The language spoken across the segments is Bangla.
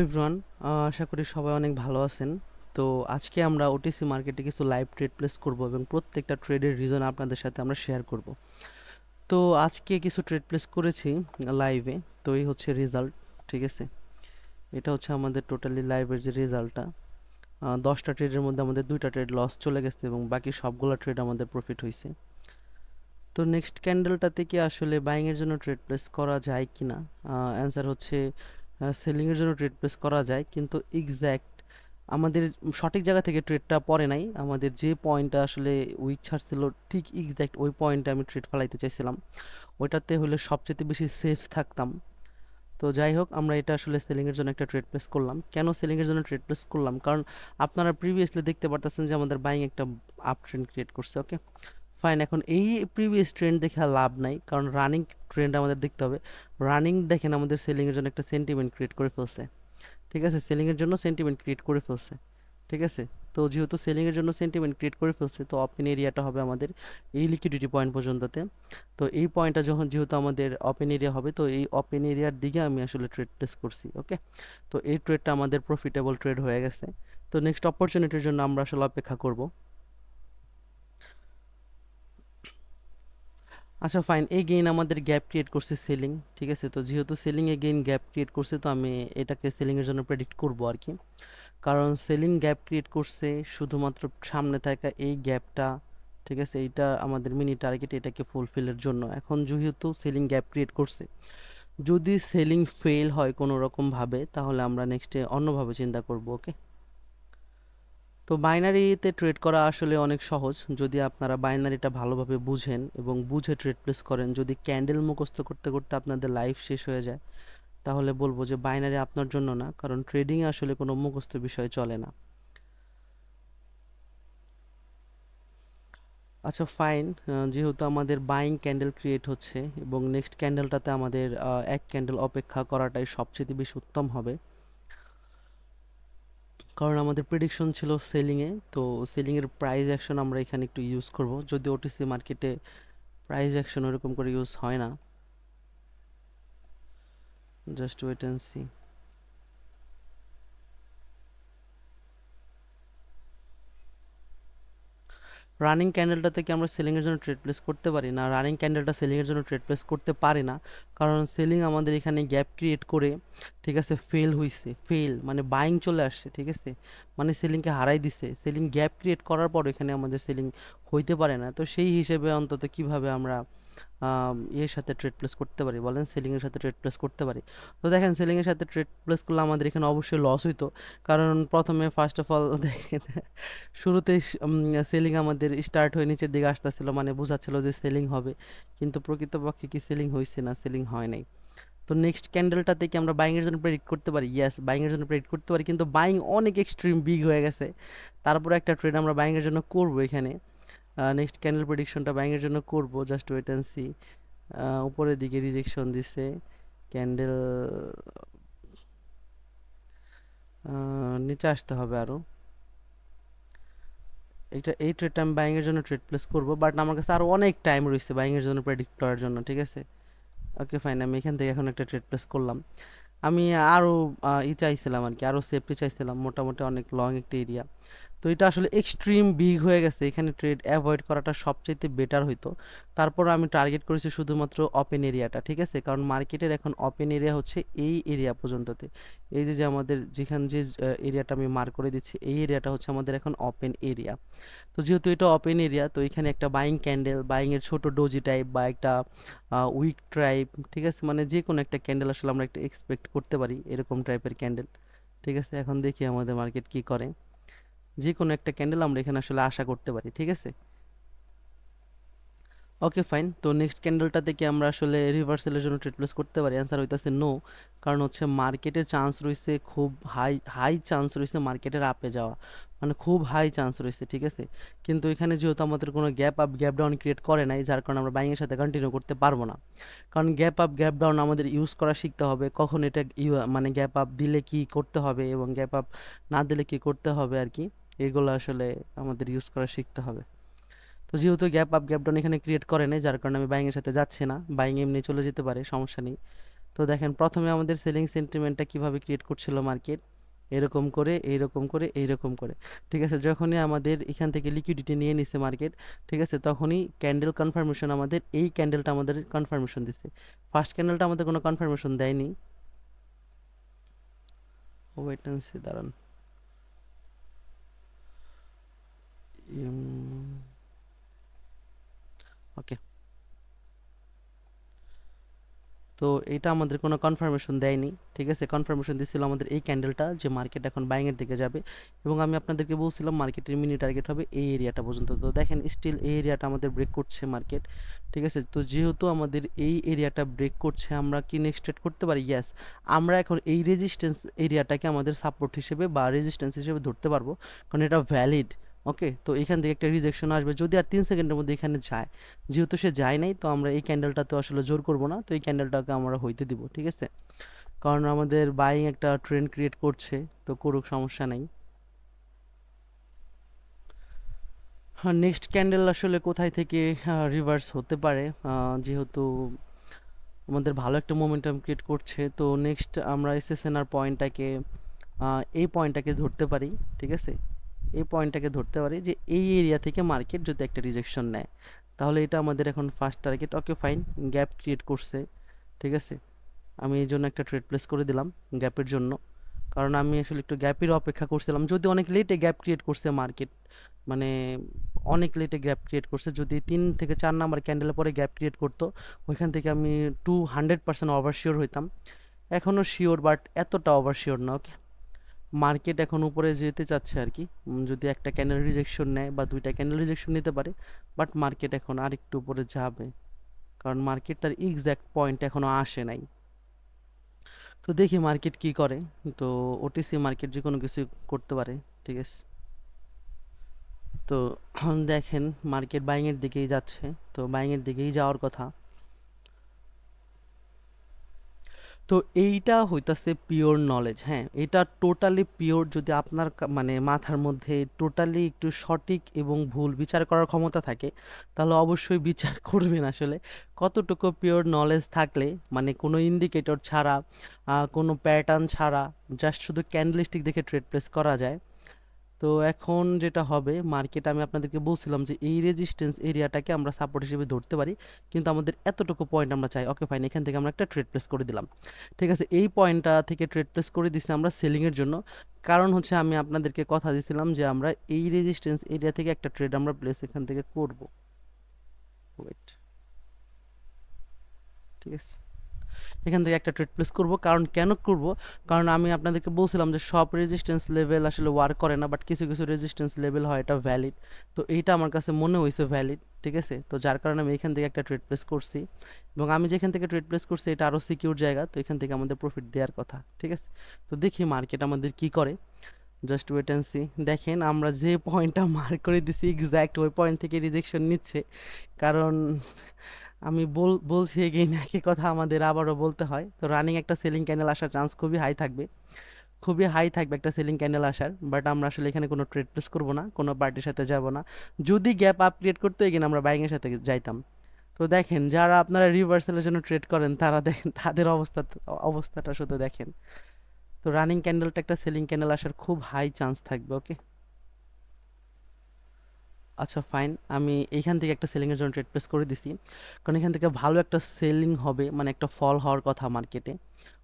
এভরিওয়ান, আশা করি সবাই অনেক ভালো আছেন। তো আজকে আমরা ওটিসি মার্কেটে কিছু লাইভ ট্রেড প্লেস করব এবং প্রত্যেকটা ট্রেডের রিজন আপনাদের সাথে আমরা শেয়ার করব। তো আজকে কিছু ট্রেড প্লেস করেছি লাইভে। তো এই হচ্ছে রেজাল্ট, ঠিক আছে। এটা হচ্ছে আমাদের টোটালি লাইভের যে রেজাল্টটা। 10টা ট্রেডের মধ্যে আমাদের 2টা ট্রেড লস চলে গেছে এবং বাকি সবগুলো ট্রেড আমাদের প্রফিট হয়েছে। তো নেক্সট ক্যান্ডেলটাতে কি আসলে বাইংয়ের জন্য ট্রেড প্লেস করা যায় কি না? অ্যান্সার হচ্ছে সেলিংয়ের জন্য ট্রেড প্লেস করা যায়, কিন্তু এক্স্যাক্ট আমাদের সঠিক জায়গা থেকে ট্রেডটা পড়ে নাই। আমাদের যে পয়েন্টটা আসলে উইক ছাড়ছিল ঠিক এক্স্যাক্ট ওই পয়েন্টে আমি ট্রেড ফেলাইতে চাইছিলাম। ওইটাতে হলে সবচেয়ে বেশি সেফ থাকতাম। তো যাই হোক, আমরা এটা আসলে সেলিংয়ের জন্য একটা ট্রেড প্লেস করলাম। কেন সেলিংয়ের জন্য ট্রেড প্লেস করলাম? কারণ আপনারা প্রিভিয়াসলি দেখতে পারতেছেন যে আমাদের বাইং একটা আপ ট্রেন্ড ক্রিয়েট করছে। ওকে ফাইন, এখন এই প্রিভিয়াস ট্রেন্ড দেখে আর লাভ নাই, কারণ রানিং ট্রেন্ড আমাদের দেখতে হবে। রানিং দেখেন আমাদের সেলিংয়ের জন্য একটা সেন্টিমেন্ট ক্রিয়েট করে ফেলছে, ঠিক আছে। সেলিংয়ের জন্য সেন্টিমেন্ট ক্রিয়েট করে ফেলছে, ঠিক আছে। তো যেহেতু সেলিংয়ের জন্য সেন্টিমেন্ট ক্রিয়েট করে ফেলছে, তো ওপেন এরিয়াটা হবে আমাদের এই লিকুইডিটি পয়েন্ট পর্যন্ততে। তো এই পয়েন্টটা যখন যেহেতু আমাদের ওপেন এরিয়া হবে, তো এই ওপেন এরিয়ার দিকে আমি আসলে ট্রেড প্লেস করছি। ওকে, তো এই ট্রেডটা আমাদের প্রফিটেবল ট্রেড হয়ে গেছে। তো নেক্সট অপরচুনিটির জন্য আমরা আসলে অপেক্ষা করব। আচ্ছা ফাইন, এই গেইন আমাদের গ্যাপ ক্রিয়েট করছে সেলিং, ঠিক আছে। তো যেহেতু সেলিং এ গেইন গ্যাপ ক্রিয়েট করছে, তো আমি এটাকে সেলিং এর জন্য প্রেডিক্ট করব আর কি। কারণ সেলিং গ্যাপ ক্রিয়েট করছে শুধুমাত্র সামনে থাকা এই গ্যাপটা, ঠিক আছে। এইটা আমাদের মিনি টার্গেট, এটাকে ফুলফিলের জন্য। এখন যেহেতু সেলিং গ্যাপ ক্রিয়েট করছে, যদি সেলিং ফেল হয় কোনো রকম ভাবে, তাহলে আমরা নেক্সটে অন্যভাবে চিন্তা করব। ওকে, তো বাইনারিতে ট্রেড করা আসলে অনেক সহজ যদি আপনারা বাইনারিটা ভালোভাবে বুঝেন এবং বুঝে ট্রেড প্লেস করেন। যদি ক্যান্ডেল মুখস্থ করতে করতে আপনাদের লাইফ শেষ হয়ে যায়, তাহলে বলবো যে বাইনারি আপনার জন্য না, কারণ ট্রেডিংয়ে আসলে কোনো মুখস্থ বিষয় চলে না। আচ্ছা ফাইন, যেহেতু আমাদের বাইং ক্যান্ডেল ক্রিয়েট হচ্ছে এবং নেক্সট ক্যান্ডেলটাতে আমাদের এক ক্যান্ডেল অপেক্ষা করাটাই সবচেয়ে বেশি উত্তম হবে, কারণ আমাদের প্রেডিকশন ছিল সেলিংয়ে। তো সেলিংয়ের প্রাইস অ্যাকশন আমরা এখানে একটু ইউজ করব, যদি ওটিসি মার্কেটে প্রাইস অ্যাকশন ওরকম করে ইউজ হয় না। Just wait and see. Running ক্যান্ডেলটা থেকে আমরা সেলিংয়ের জন্য ট্রেড প্লেস করতে পারি না, রানিং ক্যান্ডেলটা সেলিংয়ের জন্য ট্রেড প্লেস করতে পারি না। কারণ সেলিং আমাদের এখানে গ্যাপ ক্রিয়েট করে, ঠিক আছে, ফেল হইছে। ফেল মানে বাইং চলে আসছে, ঠিক আছে, মানে সেলিংকে হারাই দিছে। সেলিং গ্যাপ ক্রিয়েট করার পর এখানে আমাদের সেলিং হইতে পারে না। তো সেই হিসেবে অন্তত কিভাবে আমরা এর সাথে ট্রেড প্লেস করতে পারি বলেন, সেলিংয়ের সাথে ট্রেড প্লেস করতে পারি? তো দেখেন, সেলিংয়ের সাথে ট্রেড প্লেস করলে আমাদের এখানে অবশ্যই লস হইতো। কারণ প্রথমে ফার্স্ট অফ অল দেখেন, শুরুতেই সেলিং আমাদের স্টার্ট হয়ে নিচের দিকে আসতেছিল, মানে বোঝাচ্ছিল যে সেলিং হবে, কিন্তু প্রকৃতপক্ষে কি সেলিং হয়েছে? না, সেলিং হয় নাই। তো নেক্সট ক্যান্ডেলটাতে কি আমরা বাইং এর জন্য প্রেডিক্ট করতে পারি? ইয়েস, বাইং এর জন্য প্রেডিক্ট করতে পারি, কিন্তু বাইং অনেক এক্সট্রিম বিগ হয়ে গেছে। তারপরে একটা ট্রেড আমরা বাইং এর জন্য করব এখানে। নেক্সট ক্যান্ডেল প্রেডিকশনটা বাইং এর জন্য করব, জাস্ট ওয়েট অ্যান্ড সি। উপরের দিকে রিজেকশন দিছে ক্যান্ডেল, নিচে আসতে হবে আরো। এটা এই ট্রেডটা আমি বাইং এর জন্য ট্রেড প্লেস করব, বাট আমার কাছে আরো অনেক টাইম রয়েছে বাইং এর জন্য প্রেডিক্ট করার জন্য, ঠিক আছে। ওকে ফাইন, আমি এখান থেকে এখন একটা ট্রেড প্লেস করলাম। আমি আরো চাইছিলাম আর কি, আরো সেফটি চাইছিলাম, মোটামুটি অনেক লং একটা এরিয়া। তো এটা আসলে এক্সট্রিম বিগ হয়ে গেছে, এখানে ট্রেড অ্যাভয়েড করাটা সবচাইতে বেটার হইতো। তারপর আমি টার্গেট করেছি শুধুমাত্র ওপেন এরিয়াটা, ঠিক আছে। কারণ মার্কেটের এখন ওপেন এরিয়া হচ্ছে এই এরিয়া পর্যন্ততে। এই যে যে আমাদের যেখানে যে এরিয়াটা আমি মার্ক করে দিচ্ছি, এই এরিয়াটা হচ্ছে আমাদের এখন ওপেন এরিয়া। তো যেহেতু এটা ওপেন এরিয়া, তো এখানে একটা বাইং ক্যান্ডেল, বাইং এর ছোট ডোজি টাইপ বা একটা উইক টাইপ, ঠিক আছে, মানে যে কোনো একটা ক্যান্ডেল আসলে আমরা একটা এক্সপেক্ট করতে পারি, এরকম টাইপের ক্যান্ডেল, ঠিক আছে। এখন দেখি আমাদের মার্কেট কি করে। যে কোনো একটা ক্যান্ডেল আমরা এখানে আসলে আশা করতে পারি, ঠিক আছে। ওকে ফাইন, তো নেক্সট ক্যান্ডেলটাতে কি আমরা আসলে রিভার্সালের জন্য ট্রেড প্লেস করতে পারি? অ্যান্সার হইতাছে নো। কারণ হচ্ছে মার্কেটের চান্স রয়েছে, খুব হাই হাই চান্স রয়েছে মার্কেটের আপে যাওয়া, মানে খুব হাই চান্স রয়েছে, ঠিক আছে। কিন্তু এখানে যেহেতু আমাদের কোনো gap up gap down create করে নাই, যার কারণে আমরা বাইংয়ের সাথে কন্টিনিউ করতে পারবো না। কারণ গ্যাপ আপ গ্যাপ ডাউন আমাদের ইউজ করা শিখতে হবে, কখন এটা মানে গ্যাপ আপ দিলে কি করতে হবে এবং গ্যাপ আপ না দিলে কি করতে হবে আর কি, এগুলো আসলে আমাদের ইউজ করা শিখতে হবে। তো যেহেতু গ্যাপ আপ গ্যাপ ডাউন এখানে ক্রিয়েট করে নাই, যার কারণে আমি বাইং এর সাথে যাচ্ছি না। বাইং এমনি চলে যেতে পারে, সমস্যা নেই। তো দেখেন প্রথমে আমাদের সেলিং সেন্টিমেন্টটা কিভাবে ক্রিয়েট করছিল মার্কেট, এরকম করে এইরকম করে এইরকম করে, ঠিক আছে। যখনই আমাদের এখান থেকে লিকুইডিটি নিয়ে নিছে মার্কেট, ঠিক আছে, তখনই ক্যান্ডেল কনফার্মেশন আমাদের এই ক্যান্ডেলটা আমাদের কনফার্মেশন দিচ্ছে। ফার্স্ট ক্যান্ডেলটা আমাদের কোনো কনফার্মেশন দেয়নি। ওয়েট অ্যান্ড সি, দাঁড়ান। ওকে, তো এটা আমাদের কোনো কনফার্মেশন দেয়নি, ঠিক আছে। কনফার্মেশন দিছিল আমাদের এই ক্যান্ডেলটা যে মার্কেট এখন বাইং এর দিকে যাবে, এবং আমি আপনাদেরকে বলছিলাম মার্কেটের মিনি টার্গেট হবে এই এরিয়াটা পর্যন্ত। তো দেখেন স্টিল এই এরিয়াটা আমাদের ব্রেক করছে মার্কেট, ঠিক আছে। তো যেহেতু আমাদের এই এরিয়াটা ব্রেক করছে, আমরা কি নেক্সট ট্রেড করতে পারি? ইয়েস, আমরা এখন এই রেজিস্ট্যান্স এরিয়াটাকে আমাদের সাপোর্ট হিসেবে বা রেজিস্ট্যান্স হিসেবে ধরতে পারবো, কারণ এটা ভ্যালিড। ওকে, তো এখান থেকে একটা রিজেকশন আসবে যদি আর 3 সেকেন্ডের মধ্যে এখানে যায়। যেহেতু সে যায় নাই, তো আমরা এই ক্যান্ডেলটাতে আসলে জোর করব না, তো এই ক্যান্ডেলটাকে আমরা হইতে দিব, ঠিক আছে। কারণ আমাদের বাইং একটা ট্রেন্ড ক্রিয়েট করছে, তো করুক, সমস্যা নাই। হ্যাঁ, নেক্সট ক্যান্ডেল আসলে কোথায় থেকে রিভার্স হতে পারে, যেহেতু আমাদের ভালো একটা মোমেন্টাম ক্রিয়েট করছে, তো নেক্সট আমরা এসএসএনআর পয়েন্টটাকে এই পয়েন্টটাকে ধরতে পারি, ঠিক আছে। এই পয়েন্টটাকে ধরতে পারি যে এই এরিয়া থেকে মার্কেট যদি একটা রিজেকশন নেয়, তাহলে এটা আমাদের এখন first target. Okay fine, gap create করছে, ঠিক আছে। আমি এই জন্য একটা ট্রেড প্লেস করে দিলাম গ্যাপের জন্য, কারণ আমি আসলে একটু গ্যাপের অপেক্ষা করছিলাম। যদি অনেক লেটে গ্যাপ ক্রিয়েট করছে মার্কেট, মানে অনেক লেটে গ্যাপ ক্রিয়েট করছে, যদি 3 থেকে 4 নাম্বার ক্যান্ডেলের পরে গ্যাপ ক্রিয়েট করতো, ওইখান থেকে আমি 200% ওভার শিওর হইতাম। এখনও শিওর, বাট এতটা ওভার শিওর না। ওকে, মার্কেট এখন উপরে যেতে চাচ্ছে আর কি। যদি একটা ক্যান্ডেল রিজেকশন নেয় বা দুইটা ক্যান্ডেল রিজেকশন নিতে পারে, বাট মার্কেট এখন আরেকটু উপরে যাবে, কারণ মার্কেট তার এক্স্যাক্ট পয়েন্ট এখনো আসে নাই। তো দেখি মার্কেট কি করে। তো ওটিসি মার্কেট যে কোনো কিছু করতে পারে, ঠিক আছে। তো দেখেন মার্কেট বাইং এর দিকেই যাচ্ছে, তো বাইং এর দিকেই যাওয়ার কথা। তো এইটা হইতাছে পিওর নলেজ, হ্যাঁ, এটা টোটালি পিওর। যদি আপনার মানে মাথার মধ্যে টোটালি একটু সঠিক এবং ভুল বিচার করার ক্ষমতা থাকে, তাহলে অবশ্যই বিচার করবেন আসলে কতটুকু পিওর নলেজ থাকলে, মানে কোনো ইন্ডিকেটর ছাড়া, কোনো প্যাটার্ন ছাড়া, জাস্ট শুধু ক্যান্ডেলস্টিক দেখে ট্রেড প্লেস করা যায়। তো এখন যেটা হবে মার্কেট, আমি আপনাদেরকে বলছিলাম যে এই রেজিস্ট্যান্স এরিয়াটাকে আমরা সাপোর্ট হিসেবে ধরতে পারি, কিন্তু আমাদের এতটুকু পয়েন্ট আমরা চাই। ওকে ফাইন, এখান থেকে আমরা একটা ট্রেড প্লেস করে দিলাম, ঠিক আছে। এই পয়েন্টটা থেকে ট্রেড প্লেস করে দিচ্ছি আমরা সেলিংয়ের জন্য, কারণ হচ্ছে আমি আপনাদেরকে কথা দিয়েছিলাম যে আমরা এই রেজিস্ট্যান্স এরিয়া থেকে একটা ট্রেড আমরা প্লেস এখান থেকে করব। ওয়েট, ঠিক আছে, এখান থেকে একটা ট্রেড প্লেস করব। কারণ কেন করব? কারণ আমি আপনাদেরকে বলছিলাম যে সব রেজিস্ট্যান্স লেভেল আসলে ওয়ার্ক করে না, বাট কিছু কিছু রেজিস্ট্যান্স লেভেল হয় এটা ভ্যালিড। তো এইটা আমার কাছে মনে হয়েছে ভ্যালিড, ঠিক আছে। তো যার কারণে আমি এখান থেকে একটা ট্রেড প্লেস করছি, এবং আমি যেখান থেকে ট্রেড প্লেস করছি এটা আরও সিকিউর জায়গা, তো এখান থেকে আমাদের প্রফিট দেওয়ার কথা, ঠিক আছে। তো দেখি মার্কেট আমাদের কি করে, জাস্ট ওয়েট অ্যান্ড সি। দেখেন আমরা যে পয়েন্টটা মার্ক করে দিছি এক্স্যাক্ট ওই পয়েন্ট থেকে রিজেকশন নিচ্ছে, কারণ আমি বলছি এগেইন একই কথা আমাদের আবারও বলতে হয়। তো রানিং একটা সেলিং ক্যান্ডেল আসার চান্স খুবই হাই থাকবে, খুবই হাই থাকবে একটা সেলিং ক্যান্ডেল আসার। বাট আমরা আসলে এখানে কোনো ট্রেড প্লেস করবো না, কোনো পার্টির সাথে যাব না। যদি গ্যাপ আপ ক্রিয়েট করতো এগেইন আমরা বাইংয়ের সাথে যাইতাম। তো দেখেন যারা আপনারা রিভার্সালের জন্য ট্রেড করেন, তারা দেখেন তাদের অবস্থাটা শুধু দেখেন। তো রানিং ক্যান্ডেলটা একটা সেলিং ক্যান্ডেল আসার খুব হাই চান্স থাকবে। ওকে, আচ্ছা ফাইন, আমি এইখান থেকে একটা সেলিংয়ের জন্য ট্রেড প্লেস করে দিছি, কারণ এখান থেকে ভালো একটা সেলিং হবে, মানে একটা ফল হওয়ার কথা মার্কেটে,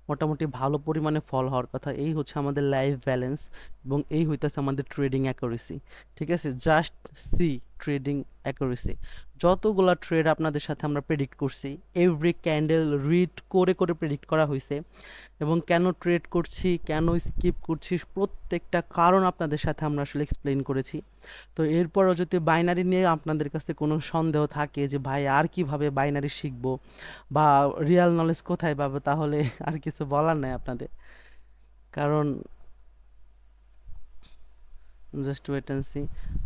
মোটামুটি ভালো পরিমাণে ফল হওয়ার কথা। এই হচ্ছে আমাদের লাইফ ব্যালেন্স, এবং এই হইতেছে আমাদের ট্রেডিং অ্যাকুরেসি, ঠিক আছে। জাস্ট সি ট্রেডিং অ্যাকুরেসি, যতগুলা ট্রেড আপনাদের সাথে আমরা প্রেডিক্ট করছি, এভরি ক্যান্ডেল রিড করে করে প্রেডিক্ট করা হয়েছে, এবং কেন ট্রেড করছি, কেন স্কিপ করছি, প্রত্যেকটা কারণ আপনাদের সাথে আমরা আসলে এক্সপ্লেইন করেছি। তো এরপরও যদি বাইনারি নিয়ে আপনাদের কাছে কোনো সন্দেহ থাকে যে ভাই আর কিভাবে বাইনারি শিখবো বা রিয়াল নলেজ কোথায় পাবো, তাহলে আর কিছু বলার নাই আপনাদের, কারণ just wait and see.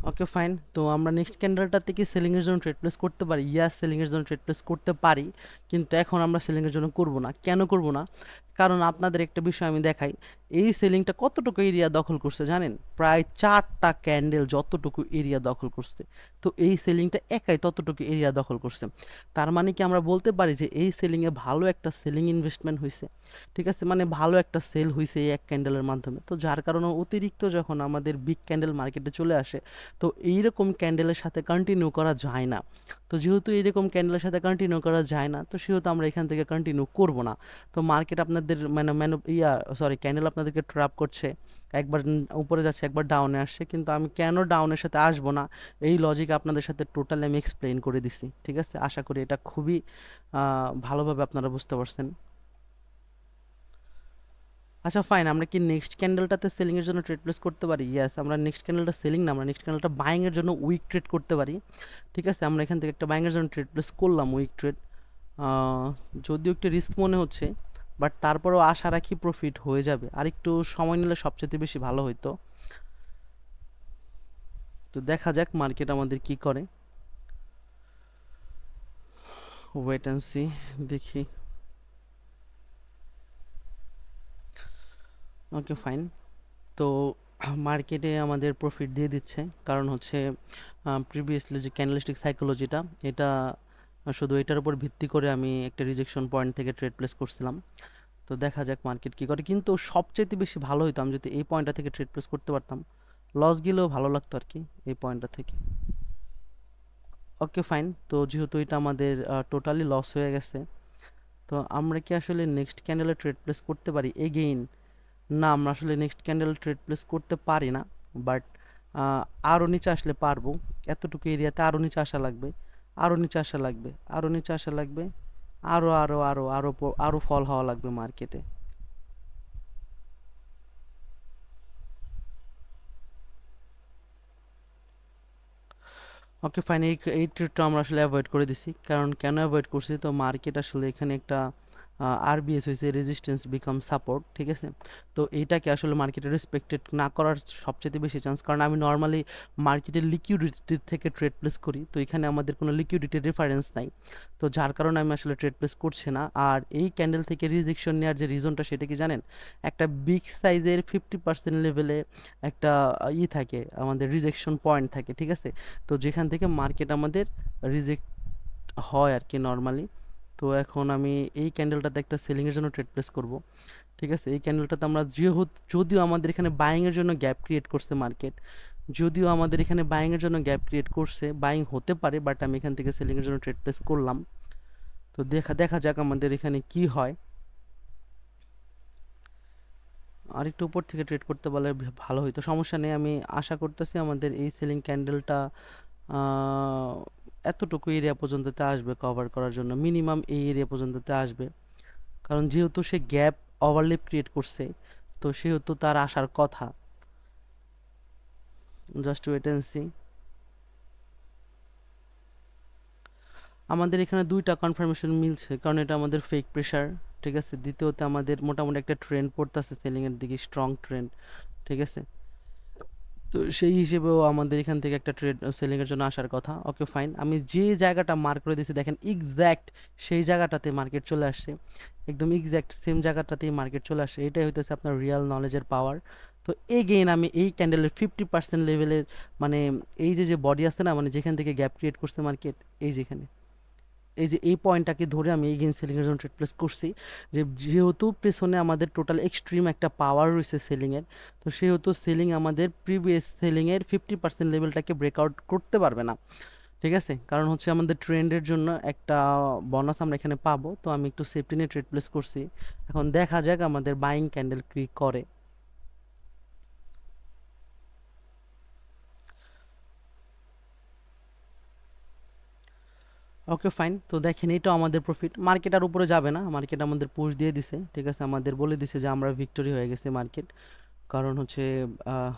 Okay fine, তো আমরা নেক্সট ক্যান্ডেলটা থেকে সেলিংয়ের জন্য ট্রেড প্লেস করতে পারি। ইয়াস, সেলিংয়ের জন্য ট্রেড প্লেস করতে পারি, কিন্তু এখন আমরা সেলিংয়ের জন্য করব না। কেন করব না? কারণ আপনাদের একটা বিষয় আমি দেখাই, এই সেলিংটা কতটুকু এরিয়া দখল করছে জানেন? প্রায় 4টা ক্যান্ডেল যতটুকু এরিয়া দখল করছে। তো এই সেলিংটা একাই ততটুকু এরিয়া দখল করছে। তার মানে কি আমরা বলতে পারি যে এই সেলিংয়ে ভালো একটা সেলিং ইনভেস্টমেন্ট হইছে। ঠিক আছে? মানে ভালো একটা সেল হইছে এই এক ক্যান্ডেলের মাধ্যমে। তো যার কারণে অতিরিক্ত যখন আমাদের বিগ ক্যান্ডেল মার্কেটে চলে আসে, তো এইরকম ক্যান্ডেলের সাথে কন্টিনিউ করা যায় না। তো যেহেতু এইরকম ক্যান্ডেলের সাথে কন্টিনিউ করা যায় না, তো সেহেতু আমরা এখান থেকে কন্টিনিউ করব না। তো মার্কেট আপনাদের মানে ক্যান্ডেল আপনাদেরকে ট্র্যাপ করছে, একবার উপরে যাচ্ছে, একবার ডাউনে আসছে, কিন্তু আমি কেন ডাউনের সাথে আসবো না, এই লজিক আপনাদের সাথে টোটালি আমি এক্সপ্লেইন করে দিছি। ঠিক আছে, আশা করি এটা খুবই ভালোভাবে আপনারা বুঝতে পারছেন। আচ্ছা ফাইন, আমরা কি নেক্সট ক্যান্ডেলটাতে সেলিং এর জন্য ট্রেড প্লেস করতে পারি? ইয়েস, আমরা নেক্সট ক্যান্ডেলটা সেলিং না, আমরা নেক্সট ক্যান্ডেলটা বাইং এর জন্য উইক ট্রেড করতে পারি। ঠিক আছে, আমরা এখান থেকে একটা বাইং এর জন্য ট্রেড প্লেস করলাম, উইক ট্রেড। যদিও একটু রিস্ক মনে হচ্ছে, বাট তারপরেও আশা রাখি প্রফিট হয়ে যাবে, আর একটু সময় নিলে সবচেয়ে বেশি ভালো হইতো। তো দেখা যাক মার্কেট আমাদের কি করে, ওয়েট অ্যান্ড সি, দেখি। ওকে ফাইন। তো মার্কেটে আমাদের প্রফিট দিয়ে দিচ্ছে, কারণ হচ্ছে প্রিভিয়াসলি যে ক্যান্ডেলস্টিক সাইকোলজিটা, এটা শুধু এটার উপর ভিত্তি করে আমি একটা রিজেকশন পয়েন্ট থেকে ট্রেড প্লেস করছিলাম। তো দেখা যাক মার্কেট কী করে, কিন্তু সবচেয়ে বেশি ভালো হইতো আমি যদি এই পয়েন্টটা থেকে ট্রেড প্লেস করতে পারতাম। লস গেলেও ভালো লাগতো আর কি এই পয়েন্টটা থেকে। ওকে ফাইন, তো যেহেতু এটা আমাদের টোটালি লস হয়ে গেছে, তো আমরা কি আসলে নেক্সট ক্যান্ডেলে ট্রেড প্লেস করতে পারি এগেইন? না, আমরা আসলে নেক্সট ক্যান্ডেল ট্রেড প্লেস করতে পারি না, বাট আরও নিচে আসলে পারবো। এতটুকু এরিয়াতে আরও নিচে আসা লাগবে, আরও নিচে আসা লাগবে, আরও নিচে আসা লাগবে, আরও আরও আরও আরও আরও ফল হওয়া লাগবে মার্কেটে। ওকে ফাইন, এই ট্রেডটা আমরা আসলে অ্যাভয়েড করে দিছি, কারণ কেন অ্যাভয়েড করছি, তো মার্কেট আসলে এখানে একটা আরবিএস হয়েছে রেজিস্ট্যান্স বিকাম সাপোর্ট। ঠিক আছে, তো এইটাকে আসলে মার্কেটে রেসপেক্টেড না করার সবচেয়ে বেশি চান্স, কারণ আমি নর্মালি মার্কেটের লিকুইডিটির থেকে ট্রেড প্লেস করি, তো এখানে আমাদের কোনো লিকুইডিটির রেফারেন্স নাই। তো যার কারণে আমি আসলে ট্রেড প্লেস করছি না। আর এই ক্যান্ডেল থেকে রিজেকশন নেওয়ার যে রিজনটা সেটা কি জানেন? একটা বিগ সাইজের 50% লেভেলে একটা থাকে, আমাদের রিজেকশন পয়েন্ট থাকে। ঠিক আছে, তো যেখান থেকে মার্কেট আমাদের রিজেক্ট হয় আর কি নর্মালি। তো এখন আমি এই ক্যান্ডেলটাতে একটা সেলিংয়ের জন্য ট্রেড প্লেস করব। ঠিক আছে, এই ক্যান্ডেলটাতে আমরা যদিও আমাদের এখানে বাইংয়ের জন্য গ্যাপ ক্রিয়েট করছে মার্কেট, যদিও আমাদের এখানে বাইংয়ের জন্য গ্যাপ ক্রিয়েট করছে, বাইং হতে পারে, বাট আমি এখান থেকে সেলিংয়ের জন্য ট্রেড প্লেস করলাম। তো দেখা দেখা যাক আমাদের এখানে কি হয়। আর একটু উপর থেকে ট্রেড করতে পারলে ভালো হইতো, সমস্যা নেই। আমি আশা করতেছি আমাদের এই সেলিং ক্যান্ডেলটা আহ, এতটুকু এরিয়া পর্যন্ততে আসবে কভার করার জন্য, মিনিমাম এই এরিয়া পর্যন্ততে আসবে, কারণ যেহেতু সে গ্যাপ ওভারল্যাপ ক্রিয়েট করছে, তো সেহেতু তার আসার কথা। Just wait and see. আমাদের এখানে দুইটা কনফার্মেশন মিলছে, কারণ এটা আমাদের ফেক প্রেশার। ঠিক আছে, দ্বিতীয়ত আমাদের মোটামুটি একটা ট্রেন্ড পড়তেছে সেলিংয়ের দিকে, স্ট্রং ট্রেন্ড। ঠিক আছে, তো সেই হিসেবেও আমাদের এখান থেকে একটা ট্রেড সেলিংয়ের জন্য আসার কথা। ওকে ফাইন, আমি যে জায়গাটা মার্ক করে দিয়েছি দেখেন এক্স্যাক্ট সেই জায়গাটাতে মার্কেট চলে আসছে, একদম এক্স্যাক্ট সেম জায়গাটাতেই মার্কেট চলে আসে। এটাই হইতেছে আপনার রিয়েল নলেজের পাওয়ার। তো এগেইন আমি এই ক্যান্ডেলের 50% লেভেলের, মানে এই যে যে বডি আছে না, মানে যেখান থেকে গ্যাপ ক্রিয়েট করছে মার্কেট, এই যেখানে, এই যে এই পয়েন্টটাকে ধরে আমি এগেইন সেলিংয়ের জন্য ট্রেড প্লেস করছি। যে যেহেতু পেছনে আমাদের টোটাল এক্সট্রিম একটা পাওয়ার রয়েছে সেলিংয়ের, তো সেহেতু সেলিং আমাদের প্রিভিয়াস সেলিংয়ের 50% লেভেলটাকে ব্রেকআউট করতে পারবে না। ঠিক আছে, কারণ হচ্ছে আমাদের ট্রেন্ডের জন্য একটা বোনাস আমরা এখানে পাবো। তো আমি একটু সেফটি নিয়ে ট্রেড প্লেস করছি, এখন দেখা যাক আমাদের বাইং ক্যান্ডেল কি করে। ওকে ফাইন, তো দেখেন এইটা আমাদের প্রফিট, মার্কেট আর উপরে যাবে না, মার্কেট আমাদের পুশ দিয়ে দিছে। ঠিক আছে, আমাদের বলে দিছে যে আমরা ভিক্টোরি হয়ে গেছে মার্কেট, কারণ হচ্ছে আহ,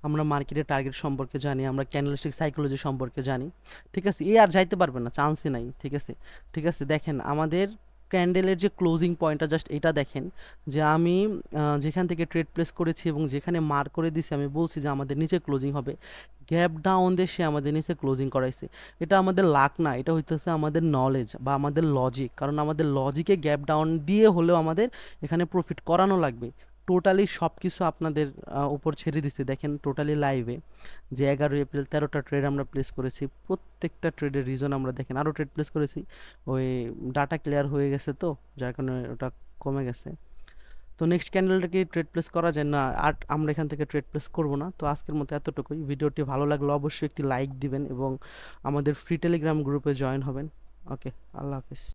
আমরা মার্কেটের টার্গেট সম্পর্কে জানি, আমরা ক্যান্ডেলস্টিক সাইকোলজি সম্পর্কে জানি। ঠিক আছে, এ আর যাইতে পারবে না, চান্সই নাই। ঠিক আছে, ঠিক আছে, দেখেন আমাদের ক্যান্ডেলের যে ক্লোজিং পয়েন্টটা জাস্ট এটা দেখেন যে আমি যেখান থেকে ট্রেড প্লেস করেছি এবং যেখানে মার্ক করে দিছি আমি বলছি যে আমাদের নিচে ক্লোজিং হবে, গ্যাপ ডাউন দিয়ে সে আমাদের নিচে ক্লোজিং করাইছে। এটা আমাদের লাক না, এটা হইতেছে আমাদের নলেজ বা আমাদের লজিক, কারণ আমাদের লজিকে গ্যাপ ডাউন দিয়ে হলেও আমাদের এখানে প্রফিট করানো লাগবে। টোটালি সব কিছু আপনাদের উপর ছেড়ে দিছি। দেখেন টোটালি লাইভে যে 11 এপ্রিল 13টা ট্রেড আমরা প্লেস করেছি, প্রত্যেকটা ট্রেডের রিজন আমরা দেখেন আরও ট্রেড প্লেস করেছি, ওই ডাটা ক্লিয়ার হয়ে গেছে তো যার কারণে ওটা কমে গেছে। তো নেক্সট ক্যান্ডেলটা কি ট্রেড প্লেস করা যায় না, আর আমরা এখান থেকে ট্রেড প্লেস করব না। তো আজকের মতো এতটুকুই। ভিডিওটি ভালো লাগলে অবশ্যই একটি লাইক দিবেন এবং আমাদের ফ্রি টেলিগ্রাম গ্রুপে জয়েন হবেন। ওকে, আল্লাহ হাফিজ।